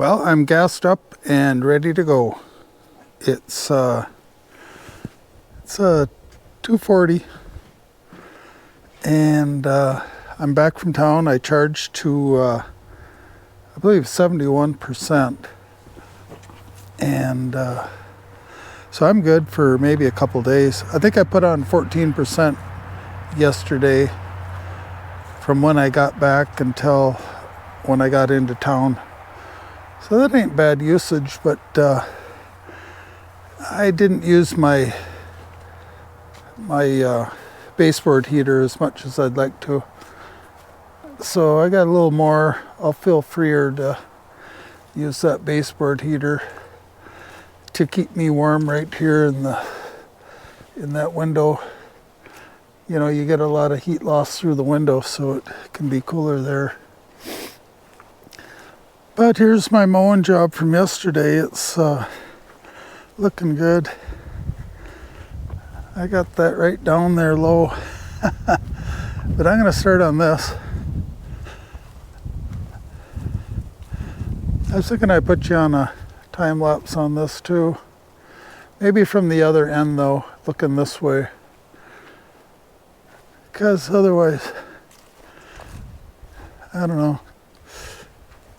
Well, I'm gassed up and ready to go. It's 2:40, and I'm back from town. I charged to I believe 71%, and so I'm good for maybe a couple days. I think I put on 14% yesterday from when I got back until when I got into town. So that ain't bad usage, but I didn't use my baseboard heater as much as I'd like to. So I got a little more. I'll feel freer to use that baseboard heater to keep me warm right here in that window. You know, you get a lot of heat loss through the window, so it can be cooler there. But here's my mowing job from yesterday. It's looking good. I got that right down there low. But I'm going to start on this. I was thinking I'd put you on a time lapse on this too. Maybe from the other end though, looking this way. Because otherwise, I don't know.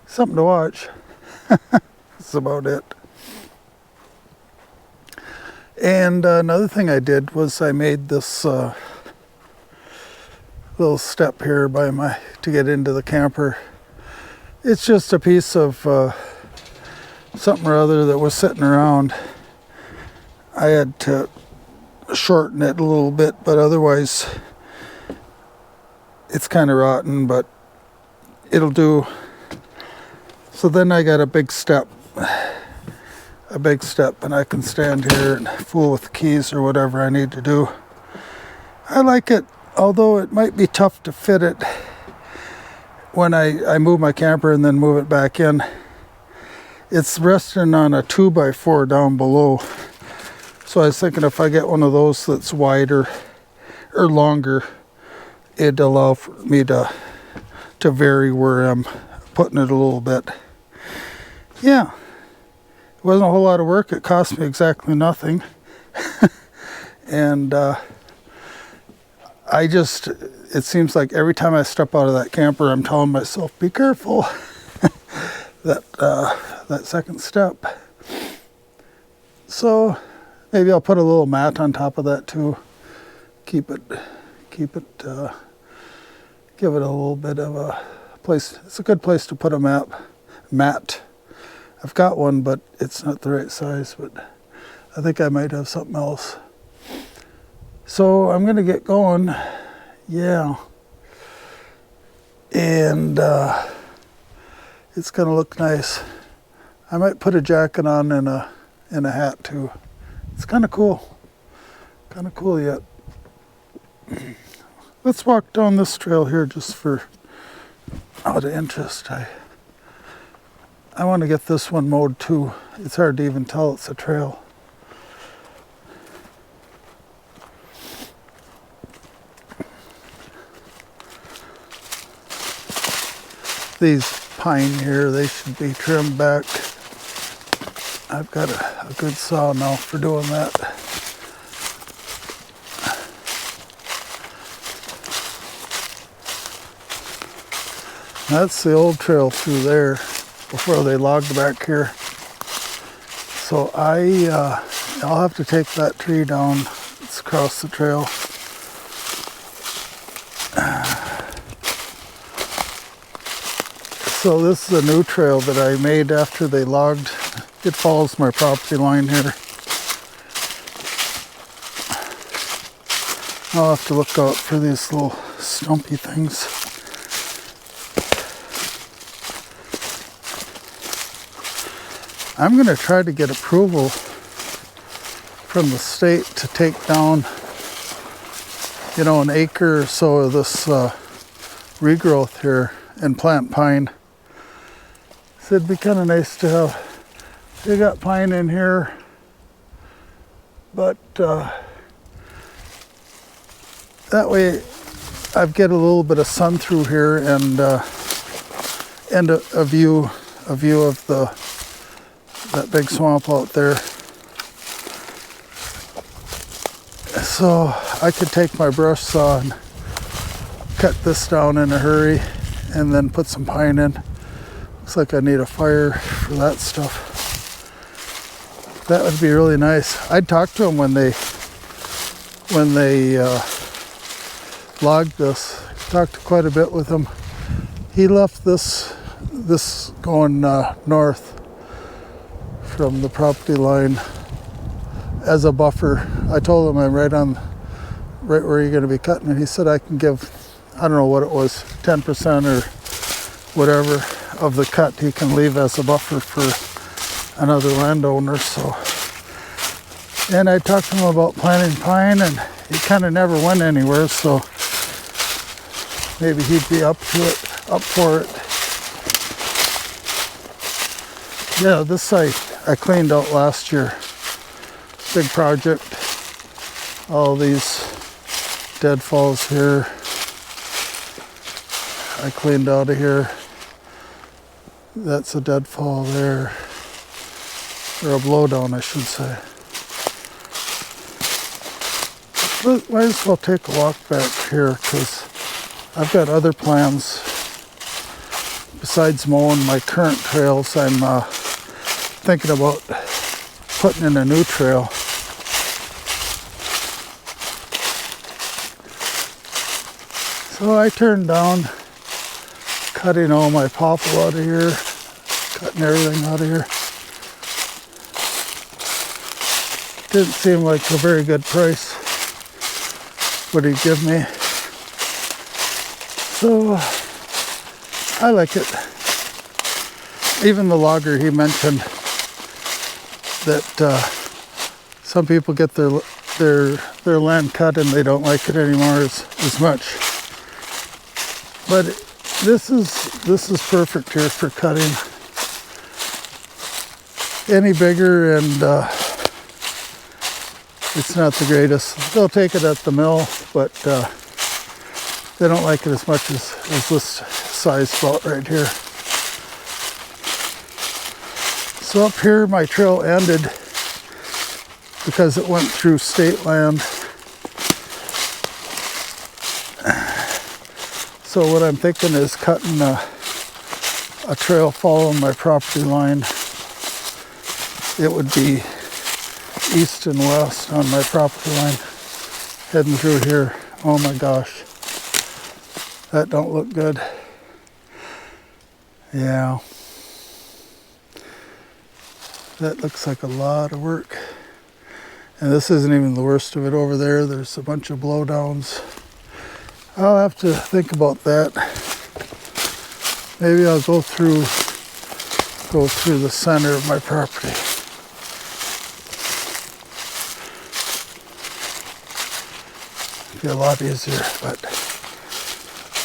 Something to watch. That's about it. And another thing I did was I made this little step here to get into the camper. It's just a piece of something or other that was sitting around. I had to shorten it a little bit, but otherwise it's kind of rotten, but it'll do. So then I got a big step, and I can stand here and fool with the keys or whatever I need to do. I like it, although it might be tough to fit it when I move my camper and then move it back in. It's resting on a 2x4 down below. So I was thinking if I get one of those that's wider or longer, it'd allow for me to vary where I'm putting it a little bit. Yeah, it wasn't a whole lot of work. It cost me exactly nothing. And it seems like every time I step out of that camper, I'm telling myself, be careful. that second step. So maybe I'll put a little mat on top of that too. Give it a little bit of a place. It's a good place to put a mat. I've got one, but it's not the right size, but I think I might have something else. So I'm gonna get going. Yeah. And it's gonna look nice. I might put a jacket on and a hat too. It's kind of cool. Kind of cool yet. Let's walk down this trail here just for out of interest. I want to get this one mowed too. It's hard to even tell it's a trail. These pine here, they should be trimmed back. I've got a good saw now for doing that. That's the old trail through there before they logged back here. So I'll have to take that tree down. It's across the trail. So this is a new trail that I made after they logged. It follows my property line here. I'll have to look out for these little stumpy things. I'm going to try to get approval from the state to take down, you know, an acre or so of this regrowth here and plant pine. So it'd be kind of nice to have, they got pine in here, but that way I get a little bit of sun through here and a view a view of that big swamp out there. So I could take my brush saw and cut this down in a hurry and then put some pine in. Looks like I need a fire for that stuff. That would be really nice. I'd talk to them when they logged this. Talked quite a bit with him. He left this going north from the property line as a buffer. I told him I'm right where you're going to be cutting, and he said I can give, I don't know what it was, 10% or whatever of the cut he can leave as a buffer for another landowner. So, and I talked to him about planting pine, and he kind of never went anywhere, so maybe he'd be up for it. Yeah, this site I cleaned out last year. Big project. All these deadfalls here I cleaned out of here. That's a deadfall there, or a blowdown I should say. But might as well take a walk back here, because I've got other plans besides mowing my current trails. I'm thinking about putting in a new trail. So I turned down cutting all my popple out of here, cutting everything out of here. Didn't seem like a very good price what he'd give me. So I like it. Even the logger, he mentioned that some people get their land cut and they don't like it anymore as much. But this is perfect here for cutting. Any bigger and it's not the greatest. They'll take it at the mill, but they don't like it as much as this size spot right here. So up here my trail ended because it went through state land. So what I'm thinking is cutting a trail following my property line. It would be east and west on my property line, heading through here. Oh my gosh, that don't look good. Yeah, that looks like a lot of work. And this isn't even the worst of it over there. There's a bunch of blowdowns. I'll have to think about that. Maybe I'll go through the center of my property. Be a lot easier, but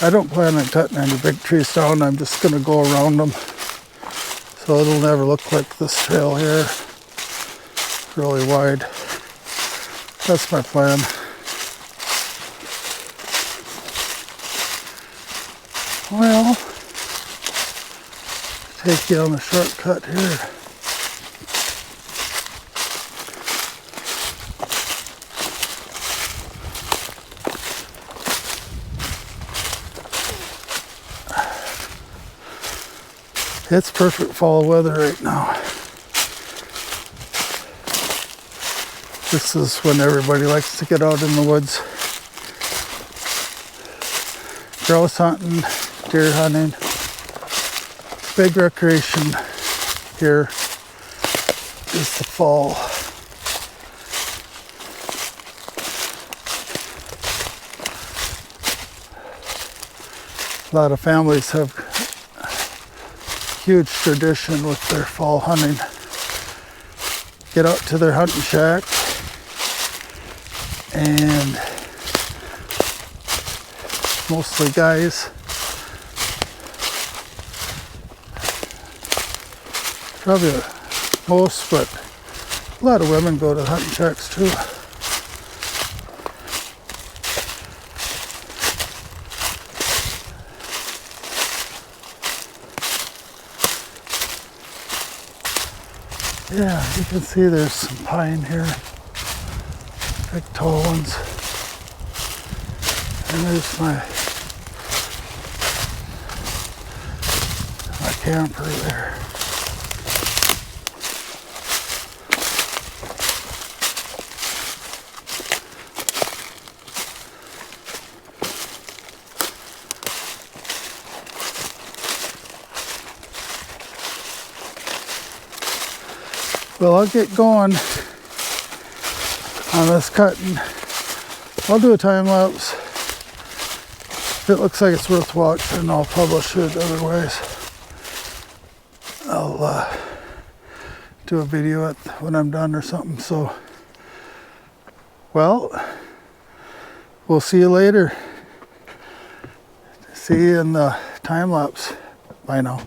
I don't plan on cutting any big trees down. I'm just going to go around them, so it'll never look like this trail here. Really wide. That's my plan. Well, take you on a shortcut here. It's perfect fall weather right now. This is when everybody likes to get out in the woods. Grouse hunting, deer hunting. Big recreation here is the fall. A lot of families have huge tradition with their fall hunting. Get out to their hunting shack and mostly guys. Probably most, but a lot of women go to hunting shacks too. Yeah, you can see there's some pine here. Big tall ones. And there's my camper there. Well, I'll get going on this cutting. I'll do a time lapse. If it looks like it's worth watching, I'll publish it. Otherwise, I'll do a video when I'm done or something. So, well, we'll see you later. See you in the time lapse. Bye now.